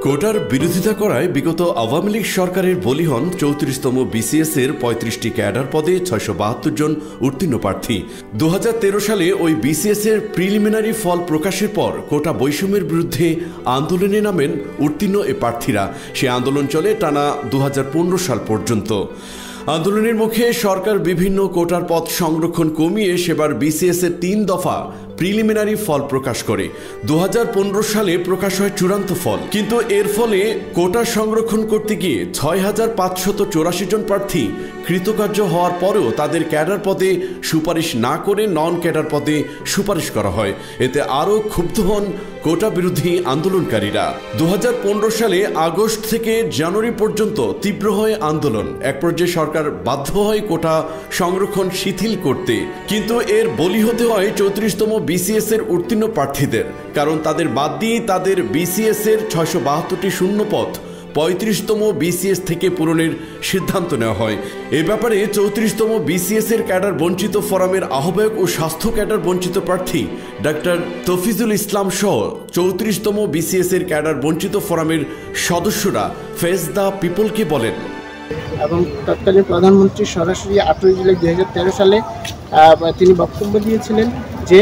কোটার বিরোধিতা করায় বিগত আওয়ামী লীগ সরকারের বলি হন 34তম বিসিএস এর 35টি ক্যাডার পদে 672 জন উত্তীর্ণ প্রার্থী। 2013 সালে ওই বিসিএস এর প্রিলিমিনারি ফল প্রকাশের পর কোটা বৈষম্যের বিরুদ্ধে আন্দোলনে নামেন উত্তীর্ণ এ প্রার্থীরা। সে আন্দোলন চলে টানা 2015 সাল পর্যন্ত। আন্দোলনের মুখে সরকার বিভিন্ন কোটার পদ সংরক্ষণ কমিয়ে সেবার বিসিএস এর 3 দফা প্রিলিমিনারি ফল প্রকাশ করে। 2015 সালে প্রকাশ হয় চূড়ান্ত ফল, কিন্তু এর ফলে কোটা সংরক্ষণ করতে গিয়ে 6584 জন প্রার্থী কৃতকার্য হওয়ার পরেও তাদের ক্যাডার পদে সুপারিশ না করে নন ক্যাডার পদে সুপারিশ করা হয়। এতে আরও ক্ষুব্ধ হন কোটা বিরোধী আন্দোলনকারীরা। 2015 সালে আগস্ট থেকে জানুয়ারি পর্যন্ত তীব্র হয় আন্দোলন। এক পর্যায়ে সরকার বাধ্য হয় কোটা সংরক্ষণ শিথিল করতে, কিন্তু এর বলি হতে হয় 34তম বিসিএস এর উত্তীর্ণ প্রার্থীদের, কারণ তাদের বাদ দিয়ে তাদের বিসিএস এর 672টি শূন্য পদ 35তম বিসিএস থেকে পূরণের সিদ্ধান্ত নেওয়া হয়। এ ব্যাপারে 34তম বিসিএস এর ক্যাডার বঞ্চিত ফোরামের আহ্বায়ক ও স্বাস্থ্য ক্যাডার বঞ্চিত প্রার্থী ডাক্তার তফিজুল ইসলাম সহ 34তম বিসিএস এর ক্যাডার বঞ্চিত ফোরামের সদস্যরা ফেস দ্য পিপলকে বলেন, এবং তৎকালীন প্রধানমন্ত্রী সরাসরি 18 জুলাই 2013 সালে তিনি বক্তব্য দিয়েছিলেন যে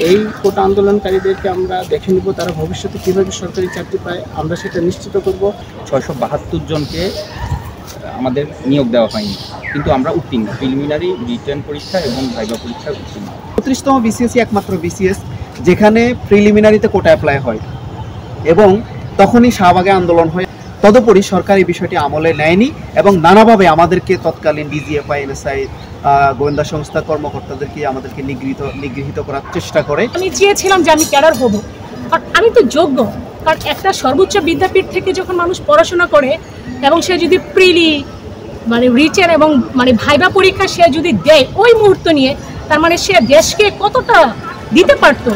এই কোটা আন্দোলনকারীদেরকে আমরা দেখে নিব, তারা ভবিষ্যতে কীভাবে সরকারি চাকরি পায় আমরা সেটা নিশ্চিত করব। 672 জনকে আমাদের নিয়োগ দেওয়া হয়নি, কিন্তু আমরা উত্তীর্ণ প্রিলিমিনারি রিটেন পরীক্ষা এবং ভাইভা পরীক্ষায় উত্তীর্ণ। 35তম বিসিএস একমাত্র বিসিএস যেখানে প্রিলিমিনারিতে কোটা অ্যাপ্লাই হয় এবং তখনই শাহবাগে আন্দোলন হয়। তদুপরি সরকার এই বিষয়টি আমলে নেয়নি এবং নানাভাবে আমাদেরকে তৎকালীন ডিজিএফআই, এনএসআই, গোয়েন্দা সংস্থা কর্মকর্তাদেরকে আমাদেরকে নিগৃহীত করার চেষ্টা করে। আমি চেয়েছিলাম যে আমি ক্যাডার হব, কারণ আমি তো যোগ্য। কারণ একটা সর্বোচ্চ বিদ্যাপীঠ থেকে যখন মানুষ পড়াশোনা করে এবং সে যদি রিটেন এবং ভাইভা পরীক্ষা সে যদি দেয় ওই মুহূর্ত নিয়ে, তার মানে সে দেশকে কতটা দিতে পারতো।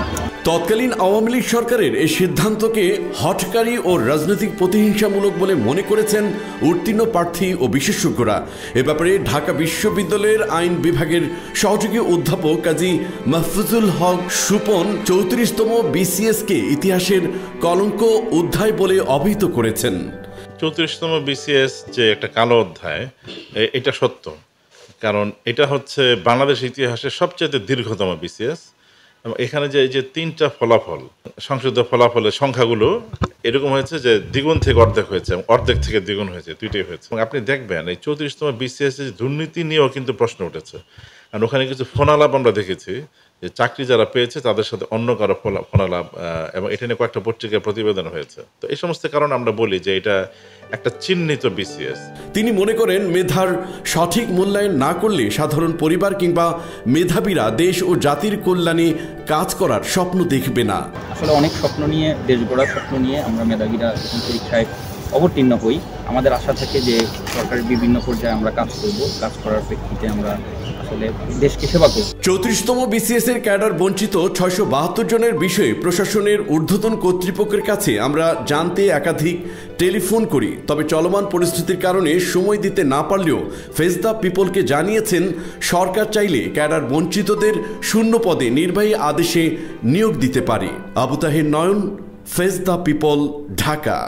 তৎকালীন আওয়ামী লীগ সরকারের এই সিদ্ধান্তকে হঠকারী ও রাজনৈতিক প্রতিহিংসামূলক বলে মনে করেছেন উত্তীর্ণ প্রার্থী ও বিশেষজ্ঞরা। এ ব্যাপারে ঢাকা বিশ্ববিদ্যালয়ের আইন বিভাগের সহযোগী অধ্যাপক কাজী মাহফুজুল হক সুপন 34তম বিসিএসকে ইতিহাসের কলঙ্ক অধ্যায় বলে অভিহিত করেছেন। 34তম বিসিএস যে একটা কালো অধ্যায়, এটা সত্য, কারণ এটা হচ্ছে বাংলাদেশ ইতিহাসের সবচেয়ে দীর্ঘতম বিসিএস। এখানে যে 3টা ফলাফল, সংশোধিত ফলাফলের সংখ্যাগুলো এরকম হয়েছে যে দ্বিগুণ থেকে অর্ধেক হয়েছে, অর্ধেক থেকে দ্বিগুণ হয়েছে, দুইটাই হয়েছে। এবং আপনি দেখবেন এই 34তম বিসিএস দুর্নীতি নিয়েও কিন্তু প্রশ্ন উঠেছে। কারণ ওখানে কিছু ফোনালাপ আমরা দেখেছি যে চাকরি যারা পেয়েছে তাদের সাথে অন্য কারো ফোনালাপ, এবং এটা নিয়ে কয়েকটা পত্রিকায় প্রতিবেদন হয়েছে। তো এই সমস্ত কারণে আমরা বলি যে এটা একটা চিহ্নিত বিসিএস। তিনি মনে করেন মেধার সঠিক মূল্যায়ন না করলে সাধারণ পরিবার কিংবা মেধাবীরা দেশ ও জাতির কল্যাণে কাজ করার স্বপ্ন দেখবে না। আসলে অনেক স্বপ্ন নিয়ে, দেশ গড়ার স্বপ্ন নিয়ে আমরা মেধাবীরা যখন পরীক্ষায় অবতীর্ণ হই, আমাদের আশা থাকে যে সরকারের বিভিন্ন পর্যায়ে আমরা কাজ করব, কাজ করার প্রেক্ষিতে আমরা আসলে দেশকে সেবা করব। 34তম বিসিএস এর ক্যাডার বঞ্চিত 672 জনের বিষয়ে প্রশাসনের ঊর্ধ্বতন কর্তৃপক্ষের কাছে আমরা জানতে একাধিক টেলিফোন করি, তবে চলমান পরিস্থিতির কারণে সময় দিতে না পারলেও ফেস দ্য পিপলকে জানিয়েছেন সরকার চাইলে ক্যাডার বঞ্চিতদের শূন্য পদে নির্বাহী আদেশে নিয়োগ দিতে পারে। আবু তাহের নয়ন, ফেস দ্য পিপল, ঢাকা।